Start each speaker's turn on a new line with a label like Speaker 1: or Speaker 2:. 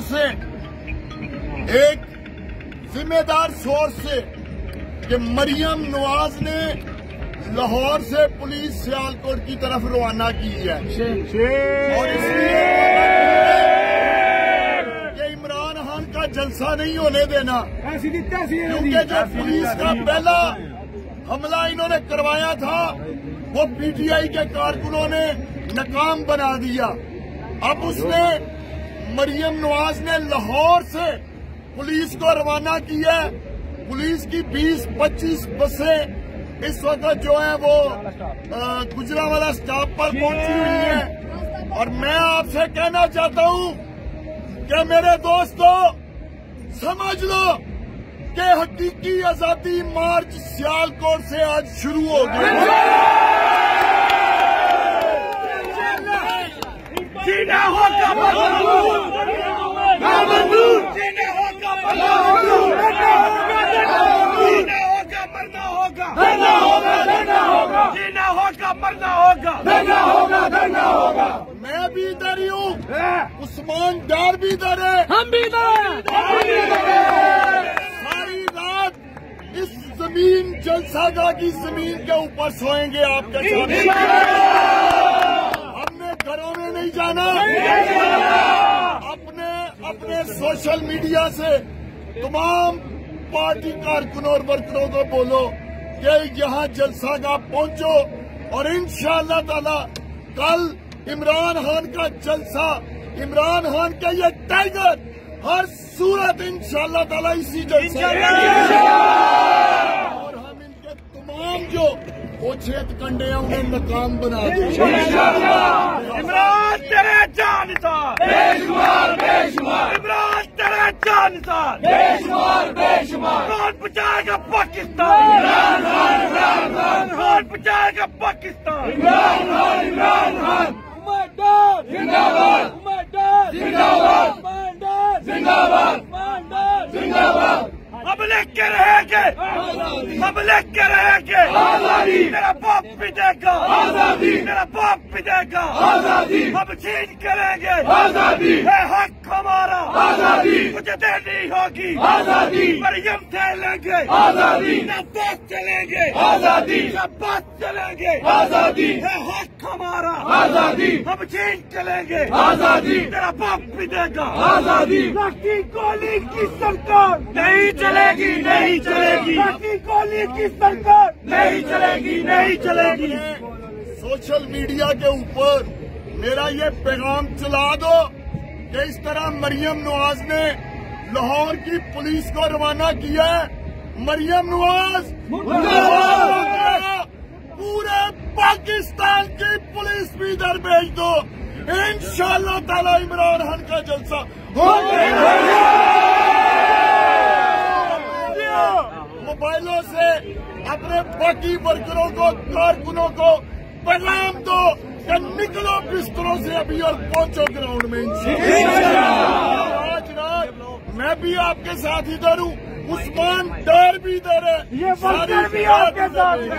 Speaker 1: سے ایک ذمہ دار سورس سے کہ مریم نواز نے لاہور سے پولیس سیالکوٹ کی طرف روانہ کی ہے اور اس لیے کہ عمران خان کا جلسہ نہیں ہونے دینا، کیونکہ جو پولیس کا پہلا حملہ انہوں نے کروایا تھا وہ پی ٹی آئی کے کارکنوں نے ناکام بنا دیا۔ اب اس نے مریم نواز نے لاہور سے پولیس کو روانہ کیا ہے۔ پولیس کی 20-25 بسیں اس وقت جو ہیں وہ گجرانوالہ اسٹاپ پر پہنچی ہوئی ہیں، اور میں آپ سے کہنا چاہتا ہوں کہ میرے دوستو سمجھ لو کہ حقیقی آزادی مارچ سیالکوٹ سے آج شروع ہو گئی۔
Speaker 2: جینا ہوگا مرنا ہوگا۔
Speaker 1: میں بھی ادھر ہی ہوں، عثمان ڈار بھی ادھر ہے،
Speaker 2: ہم بھی
Speaker 1: ساری رات اس زمین جلسہ گاہ کی زمین کے اوپر سوئیں گے آپ کے ساتھ۔ ہم نے گھروں میں نہیں جانا۔ اپنے سوشل میڈیا سے تمام پارٹی کارکنوں اور ورکروں کو بولو کہ یہاں جلسہ گاہ پہنچو، اور انشاءاللہ تعالی کل عمران خان کا جلسہ، عمران خان کا یہ ٹائیگر ہر صورت انشاءاللہ تعالی اسی جلسے اور ہم ان کے تمام جو اوچھت کنڈے ہیں انہیں ناکام بنا دیں۔
Speaker 2: عمران تیرے جانسار بے شمار عمران تیرے جانسار بے شمار کون بچائے گا پاکستان؟ کون بچائے گا پاکستان؟ عمران خان زندہ باد اب لکھ کے رہیں گے، اب لکھ کے رہیں گے آزادی، میرا باپ بھی دے گا آزادی، میرا باپ بھی دے گا آزادی، اب چھین کریں گے آزادی، ہے حق ہمارا آزادی، مجھے دینی ہوگی آزادی، مریم سے لیں گے آزادی، نبات چلیں گے آزادی، نبات چلیں گے آزادی، ہے حق ہمارا آزادی، اب چھین کریں گے آزادی، میرا باپ بھی دے گا آزادی، لڑکی گولی کی سرکار نہیں چلے گی، نہیں چلے گی، لڑکی گولی کی سرکار نہیں چلے گی، نہیں چلے گی۔
Speaker 1: سوشل میڈیا کے اوپر میرا یہ پیغام چلا دو کہ اس طرح مریم نواز نے لاہور کی پولیس کو روانہ کیا ہے۔ مریم نواز پورے پاکستان کی پولیس بھی ادھر بھیج دو، انشاءاللہ تعالی عمران خان کا جلسہ ہو جائے گا۔ موبائلوں سے اپنے باقی ورکروں کو، کارکنوں کو پیغام دو کہ نکلو بستروں سے ابھی اور پہنچو گراؤنڈ میں انشاءاللہ۔ آج رات میں بھی آپ کے ساتھ ادھر ہوں، عثمان ڈار بھی ادھر ہے،
Speaker 2: یہ ورکر بھی آپ کے ساتھ ہیں۔